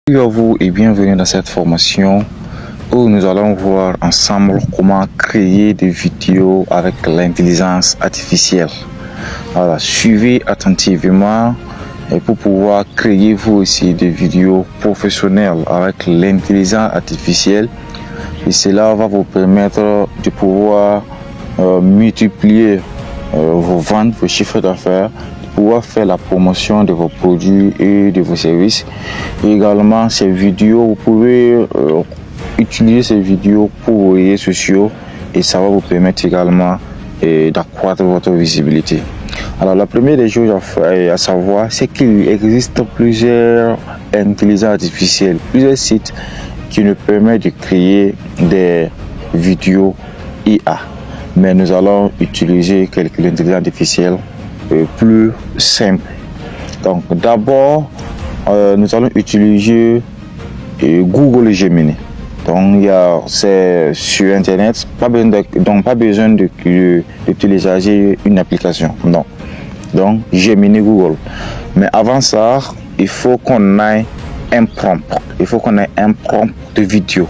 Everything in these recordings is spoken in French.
Salut à vous et bienvenue dans cette formation où nous allons voir ensemble comment créer des vidéos avec l'intelligence artificielle. Voilà, suivez attentivement et pour pouvoir créer vous aussi des vidéos professionnelles avec l'intelligence artificielle, et cela va vous permettre de pouvoir multiplier vos ventes, vos chiffres d'affaires, pouvoir faire la promotion de vos produits et de vos services. Et également, ces vidéos, vous pouvez utiliser ces vidéos pour vos réseaux sociaux et ça va vous permettre également d'accroître votre visibilité. Alors, la première des choses à savoir, c'est qu'il existe plusieurs intelligences artificielles, plusieurs sites qui nous permettent de créer des vidéos IA. Mais nous allons utiliser quelques intelligences artificielles plus simple. Donc d'abord nous allons utiliser Google Gemini. Donc c'est sur internet, pas besoin de télécharger une application. Non. Donc Gemini Google. Mais avant ça, il faut qu'on ait un prompt. Il faut qu'on ait un prompt de vidéo.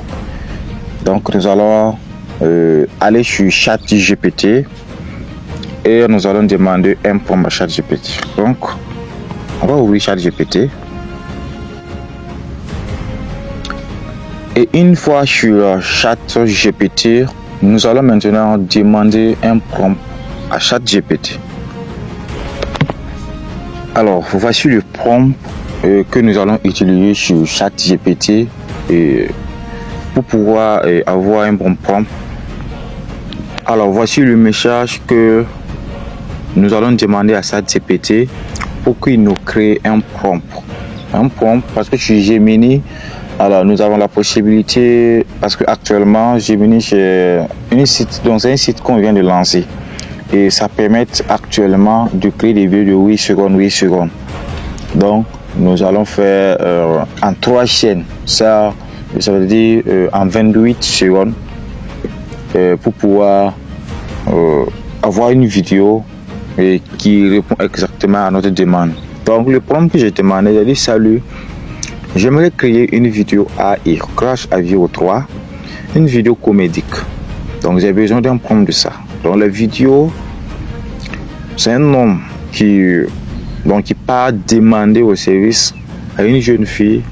Donc nous allons aller sur ChatGPT. Et nous allons demander un prompt à ChatGPT. Donc, on va ouvrir ChatGPT. Et une fois sur ChatGPT, nous allons maintenant demander un prompt à ChatGPT. Alors, voici le prompt que nous allons utiliser sur ChatGPT pour pouvoir avoir un bon prompt. Alors, voici le message que nous allons demander à ChatGPT pour qu'il nous crée un prompt. Un prompt parce que chez Gemini, alors nous avons la possibilité, parce que actuellement Gemini c'est un site qu'on vient de lancer et ça permet actuellement de créer des vidéos de 8 secondes. Donc nous allons faire en 3 chaînes, ça veut dire en 28 secondes pour pouvoir avoir une vidéo et qui répond exactement à notre demande. Donc le prompt que j'ai demandé, j'ai dit: salut, j'aimerais créer une vidéo AI Crash à Viro 3, une vidéo comédique. Donc j'ai besoin d'un prompt de ça. Donc la vidéo, c'est un homme qui part demander au service à une jeune fille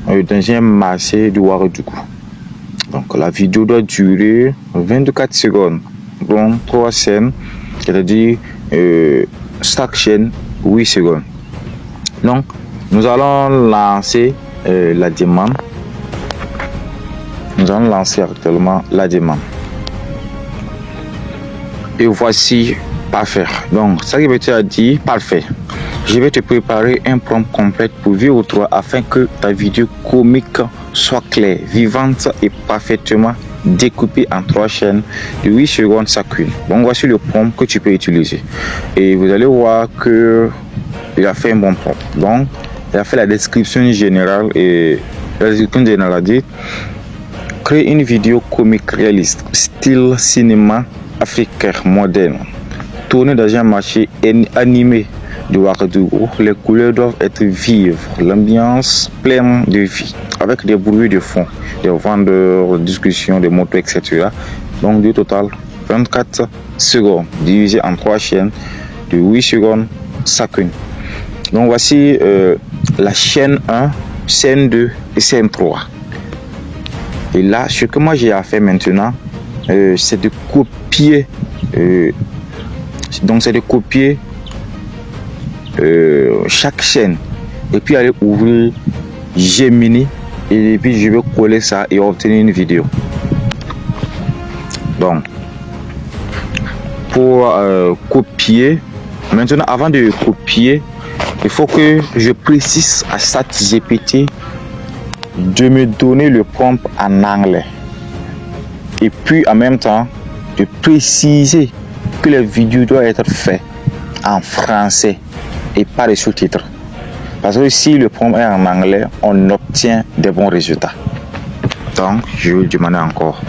dans un marché de Ouagadougou. Donc la vidéo doit durer 24 secondes. Donc 3 scènes, c'est-à-dire chaque chaîne 8 secondes. Donc nous allons lancer la demande. Nous allons lancer actuellement la demande. Et voici parfait. Donc ça qui veut dire parfait. Je vais te préparer un prompt complet pour Viro 3 afin que ta vidéo comique soit claire, vivante et parfaitement découpée en 3 chaînes de 8 secondes chacune. Bon, voici le prompt que tu peux utiliser. Et vous allez voir que il a fait un bon prompt. Donc, il a fait la description générale et la description générale dit: créer une vidéo comique réaliste, style cinéma africain moderne, tournée dans un marché animé de Ouagadougou. Les couleurs doivent être vives, l'ambiance pleine de vie, avec des bruits de fond, des vendeurs, des discussions, des motos, etc. Donc du total 24 secondes, divisé en 3 chaînes de 8 secondes chacune. Donc voici la chaîne 1, chaîne 2 et chaîne 3. Et là, ce que moi j'ai à faire maintenant, c'est de copier. Donc c'est de copier chaque chaîne et puis aller ouvrir Gemini et puis je vais coller ça et obtenir une vidéo. Donc pour copier maintenant, avant de copier, il faut que je précise à ChatGPT de me donner le prompt en anglais et puis en même temps de préciser que les vidéos doivent être faites en français et pas les sous-titres. Parce que si le prompt est en anglais, on obtient des bons résultats. Donc, je vais demander encore.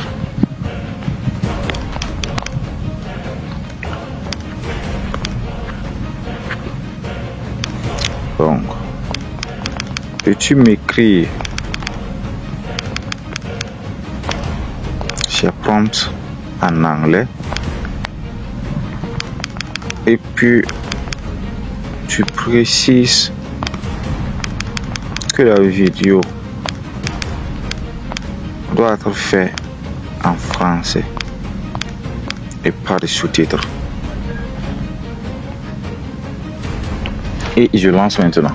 Donc, peux-tu m'écrire chez prompt en anglais et puis tu précises que la vidéo doit être faite en français et pas de sous-titres. Et je lance maintenant.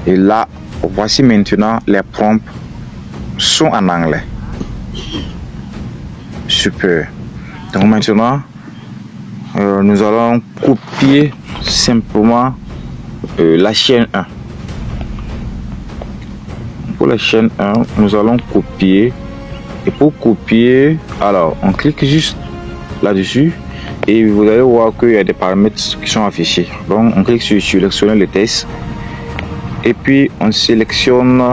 Et là, voici maintenant les prompts sont en anglais. Super. Donc maintenant, nous allons copier simplement la chaîne 1. Pour la chaîne 1, nous allons copier. Et pour copier, alors on clique juste là-dessus et vous allez voir qu'il y a des paramètres qui sont affichés. Donc on clique sur sélectionner le test et puis on sélectionne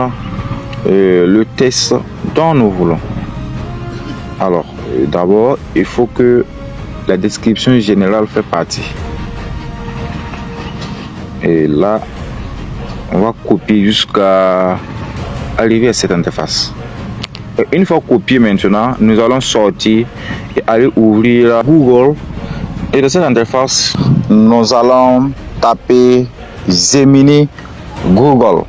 le test dont nous voulons. Alors d'abord il faut que la description générale fait partie. Et là on va copier jusqu'à arriver à cette interface. Et une fois copié maintenant, nous allons sortir et aller ouvrir Google. Et dans cette interface, nous allons taper Gemini Google.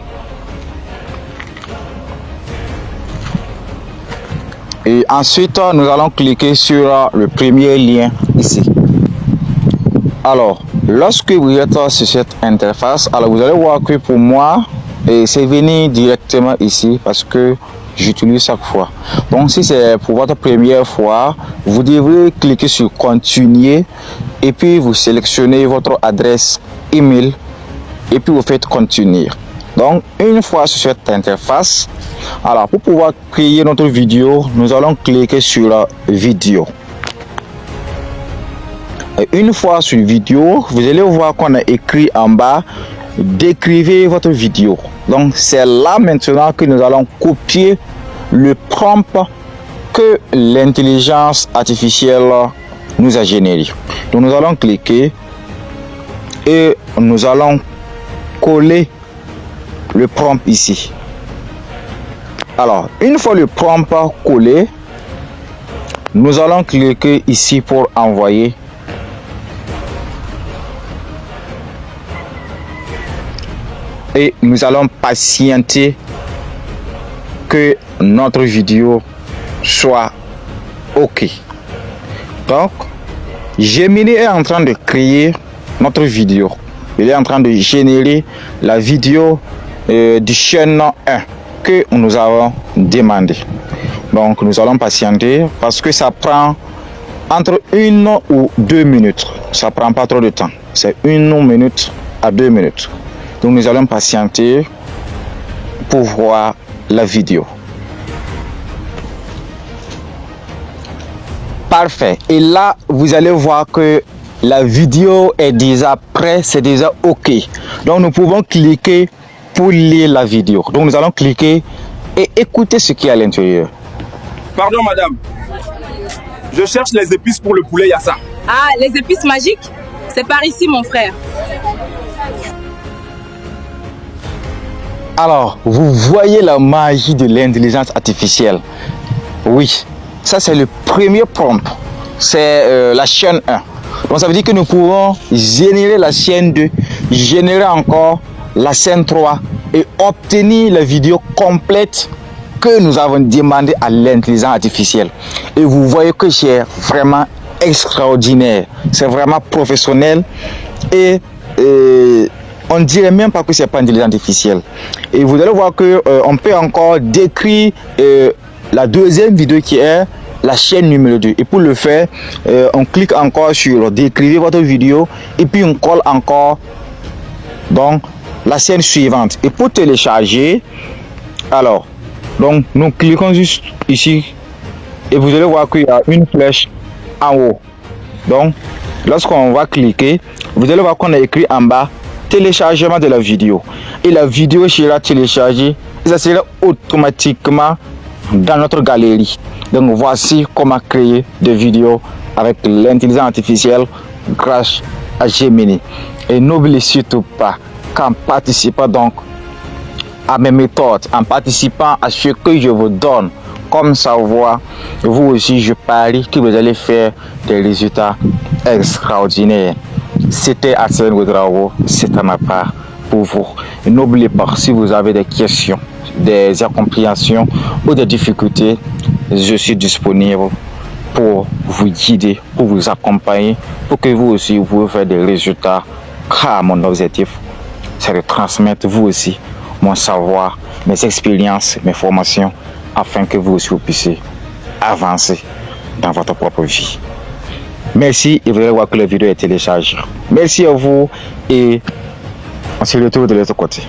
Et ensuite, nous allons cliquer sur le premier lien ici. Alors, lorsque vous êtes sur cette interface, alors vous allez voir que pour moi, c'est venir directement ici parce que j'utilise chaque fois. Donc si c'est pour votre première fois, vous devrez cliquer sur continuer et puis vous sélectionnez votre adresse email et puis vous faites continuer. Donc une fois sur cette interface, alors pour pouvoir créer notre vidéo, nous allons cliquer sur la vidéo. Et une fois sur vidéo, vous allez voir qu'on a écrit en bas décrivez votre vidéo. Donc c'est là maintenant que nous allons copier le prompt que l'intelligence artificielle nous a généré. Donc nous allons cliquer et nous allons coller le prompt ici. Alors une fois le prompt collé, nous allons cliquer ici pour envoyer. Et nous allons patienter que notre vidéo soit OK. Donc, Gemini est en train de créer notre vidéo. Il est en train de générer la vidéo du chaîne 1 que nous avons demandé. Donc, nous allons patienter parce que ça prend entre 1 ou 2 minutes. Ça prend pas trop de temps. C'est 1 minute à 2 minutes. Donc nous allons patienter pour voir la vidéo. Parfait. Et là, vous allez voir que la vidéo est déjà prête, c'est déjà OK. Donc nous pouvons cliquer pour lire la vidéo. Donc nous allons cliquer et écouter ce qui est à l'intérieur. Pardon madame, je cherche les épices pour le poulet yassa. Ah, les épices magiques? C'est par ici mon frère. Alors, vous voyez la magie de l'intelligence artificielle. Oui, ça c'est le premier prompt. C'est la chaîne 1. Donc ça veut dire que nous pouvons générer la chaîne 2, générer encore la chaîne 3 et obtenir la vidéo complète que nous avons demandé à l'intelligence artificielle. Et vous voyez que c'est vraiment extraordinaire. C'est vraiment professionnel et on ne dirait même pas que c'est pas intelligence artificielle. Et vous allez voir que on peut encore décrire la deuxième vidéo qui est la chaîne numéro 2. Et pour le faire, on clique encore sur décrivez votre vidéo et puis on colle encore donc la chaîne suivante. Et pour télécharger, alors donc nous cliquons juste ici et vous allez voir qu'il y a une flèche en haut. Donc lorsqu'on va cliquer, vous allez voir qu'on a écrit en bas téléchargement de la vidéo et la vidéo sera téléchargée et ça sera automatiquement dans notre galerie. Donc voici comment créer des vidéos avec l'intelligence artificielle grâce à Gemini. Et n'oubliez surtout pas qu'en participant donc à mes méthodes, en participant à ce que je vous donne comme savoir, vous aussi je parie que vous allez faire des résultats extraordinaires. C'était Arsène Ouedraogo, c'est à ma part pour vous. N'oubliez pas, si vous avez des questions, des incompréhensions ou des difficultés, je suis disponible pour vous guider, pour vous accompagner, pour que vous aussi vous pouvez faire des résultats. Car mon objectif, c'est de transmettre vous aussi mon savoir, mes expériences, mes formations, afin que vous aussi vous puissiez avancer dans votre propre vie. Merci et vous allez voir que la vidéo est téléchargée. Merci à vous et on se retrouve de l'autre côté.